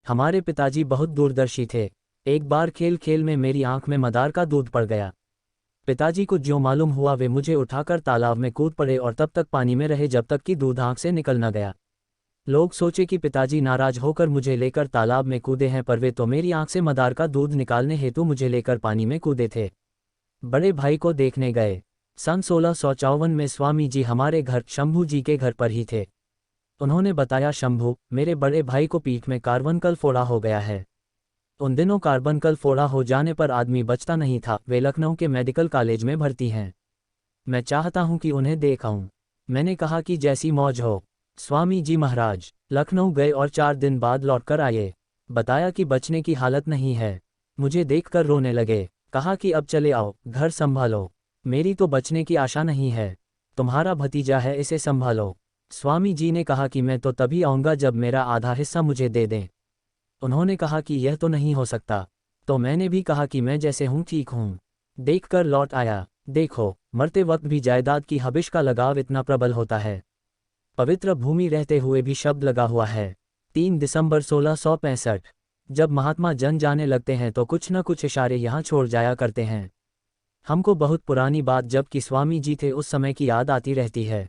हमारे पिताजी बहुत दूरदर्शी थे। एक बार खेल खेल में मेरी आंख में मदार का दूध पड़ गया। पिताजी को ज्यों मालूम हुआ वे मुझे उठाकर तालाब में कूद पड़े और तब तक पानी में रहे जब तक कि दूध आंख से निकल न गया। लोग सोचे कि पिताजी नाराज होकर मुझे लेकर तालाब में कूदे हैं, पर वे तो मेरी आंख से मदार का दूध निकालने हेतु मुझे लेकर पानी में कूदे थे। बड़े भाई को देखने गए। सन 1654 में स्वामी जी हमारे घर शंभू जी के घर पर ही थे। उन्होंने बताया, शंभू, मेरे बड़े भाई को पीठ में कार्बनकल फोड़ा हो गया है। उन दिनों कार्बनकल फोड़ा हो जाने पर आदमी बचता नहीं था। वे लखनऊ के मेडिकल कॉलेज में भर्ती हैं। मैं चाहता हूं कि उन्हें देख आऊं। मैंने कहा कि जैसी मौज हो। स्वामी जी महाराज लखनऊ गए और 4 दिन बाद लौटकर आए। बताया कि बचने की हालत नहीं है। मुझे देखकर रोने लगे। कहा कि अब चले आओ, घर संभालो। मेरी तो बचने की आशा नहीं है। तुम्हारा भतीजा है, इसे संभालो। स्वामी जी ने कहा कि मैं तो तभी आऊँगा जब मेरा आधा हिस्सा मुझे दे दें। उन्होंने कहा कि यह तो नहीं हो सकता। तो मैंने भी कहा कि मैं जैसे हूँ ठीक हूँ। देखकर लौट आया। देखो, मरते वक्त भी जायदाद की हबिश का लगाव इतना प्रबल होता है। पवित्र भूमि रहते हुए भी शब्द लगा हुआ है। 3 दिसंबर 1665। जब महात्मा जन जाने लगते हैं तो कुछ न कुछ इशारे यहाँ छोड़ जाया करते हैं। हमको बहुत पुरानी बात जब कि स्वामी जी थे उस समय की याद आती रहती है।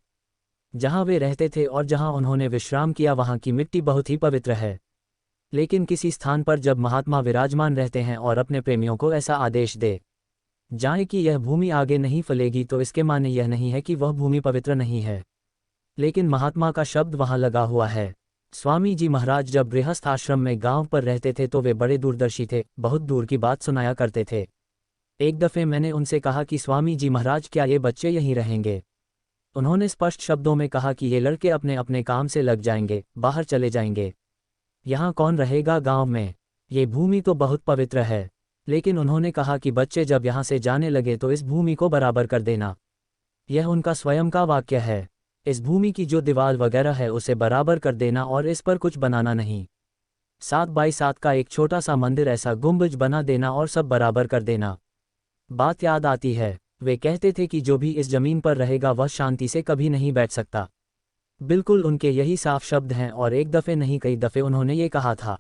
जहाँ वे रहते थे और जहाँ उन्होंने विश्राम किया वहाँ की मिट्टी बहुत ही पवित्र है। लेकिन किसी स्थान पर जब महात्मा विराजमान रहते हैं और अपने प्रेमियों को ऐसा आदेश दे जाए कि यह भूमि आगे नहीं फलेगी, तो इसके माने यह नहीं है कि वह भूमि पवित्र नहीं है, लेकिन महात्मा का शब्द वहाँ लगा हुआ है। स्वामी जी महाराज जब गृहस्थ आश्रम में गांव पर रहते थे तो वे बड़े दूरदर्शी थे, बहुत दूर की बात सुनाया करते थे। एक दफ़े मैंने उनसे कहा कि स्वामी जी महाराज, क्या ये बच्चे यहीं रहेंगे? उन्होंने स्पष्ट शब्दों में कहा कि ये लड़के अपने अपने काम से लग जाएंगे, बाहर चले जाएंगे। यहाँ कौन रहेगा गांव में? ये भूमि तो बहुत पवित्र है। लेकिन उन्होंने कहा कि बच्चे जब यहाँ से जाने लगे तो इस भूमि को बराबर कर देना। यह उनका स्वयं का वाक्य है। इस भूमि की जो दीवार वगैरह है उसे बराबर कर देना और इस पर कुछ बनाना नहीं। 7 बाई 7 का एक छोटा सा मंदिर, ऐसा गुंबज बना देना और सब बराबर कर देना। बात याद आती है, वे कहते थे कि जो भी इस जमीन पर रहेगा वह शांति से कभी नहीं बैठ सकता। बिल्कुल उनके यही साफ शब्द हैं। और एक दफ़े नहीं कई दफ़े उन्होंने ये कहा था,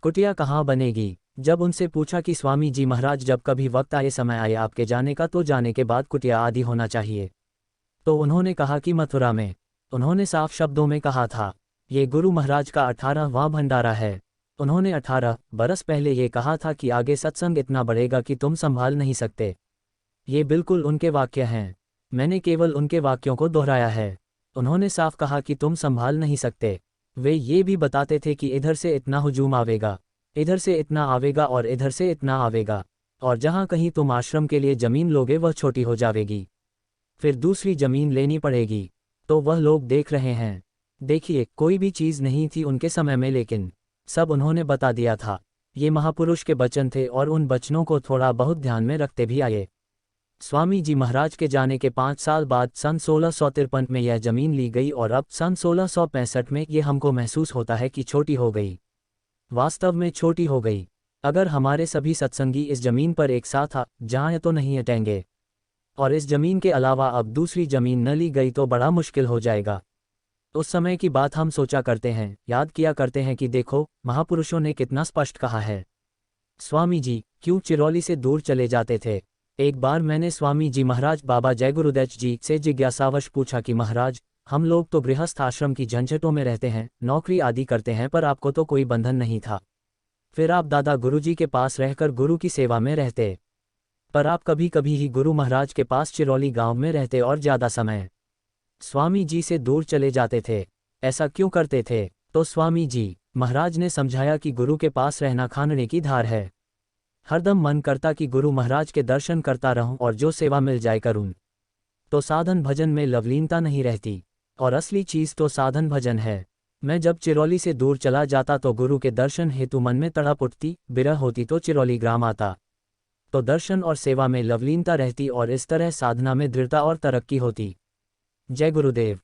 कुटिया कहाँ बनेगी? जब उनसे पूछा कि स्वामी जी महाराज, जब कभी वक्त आए, समय आए आपके जाने का, तो जाने के बाद कुटिया आदि होना चाहिए, तो उन्होंने कहा कि मथुरा में। उन्होंने साफ शब्दों में कहा था, ये गुरु महाराज का 18वां भंडारा है। उन्होंने 18 बरस पहले ये कहा था कि आगे सत्संग इतना बढ़ेगा कि तुम संभाल नहीं सकते। ये बिल्कुल उनके वाक्य हैं। मैंने केवल उनके वाक्यों को दोहराया है। उन्होंने साफ कहा कि तुम संभाल नहीं सकते। वे ये भी बताते थे कि इधर से इतना हुजूम आवेगा, इधर से इतना आवेगा और इधर से इतना आवेगा, और जहाँ कहीं तुम आश्रम के लिए ज़मीन लोगे वह छोटी हो जाएगी, फिर दूसरी ज़मीन लेनी पड़ेगी। तो वह लोग देख रहे हैं। देखिए, कोई भी चीज़ नहीं थी उनके समय में, लेकिन सब उन्होंने बता दिया था। ये महापुरुष के वचन थे और उन वचनों को थोड़ा बहुत ध्यान में रखते भी आए। स्वामी जी महाराज के जाने के 5 साल बाद सन 1653 में यह ज़मीन ली गई और अब सन 1665 में ये हमको महसूस होता है कि छोटी हो गई। वास्तव में छोटी हो गई। अगर हमारे सभी सत्संगी इस ज़मीन पर एक साथ आ जाएं तो नहीं हटेंगे, और इस ज़मीन के अलावा अब दूसरी ज़मीन न ली गई तो बड़ा मुश्किल हो जाएगा। उस समय की बात हम सोचा करते हैं, याद किया करते हैं कि देखो महापुरुषों ने कितना स्पष्ट कहा है। स्वामी जी क्यों चिरौली से दूर चले जाते थे? एक बार मैंने स्वामी जी महाराज बाबा जय गुरुदेव जी से जिज्ञासावश पूछा कि महाराज, हम लोग तो गृहस्थ आश्रम की झंझटों में रहते हैं, नौकरी आदि करते हैं, पर आपको तो कोई बंधन नहीं था। फिर आप दादा गुरुजी के पास रहकर गुरु की सेवा में रहते, पर आप कभी कभी ही गुरु महाराज के पास चिरौली गांव में रहते और ज़्यादा समय स्वामी जी से दूर चले जाते थे। ऐसा क्यों करते थे? तो स्वामी जी महाराज ने समझाया कि गुरु के पास रहना खानने की धार है। हरदम मन करता कि गुरु महाराज के दर्शन करता रहूं और जो सेवा मिल जाए करूं। तो साधन भजन में लवलीनता नहीं रहती, और असली चीज़ तो साधन भजन है। मैं जब चिरौली से दूर चला जाता तो गुरु के दर्शन हेतु मन में तड़प उठती, बिरह होती तो चिरौली ग्राम आता, तो दर्शन और सेवा में लवलीनता रहती और इस तरह साधना में दृढ़ता और तरक्की होती। जय गुरुदेव।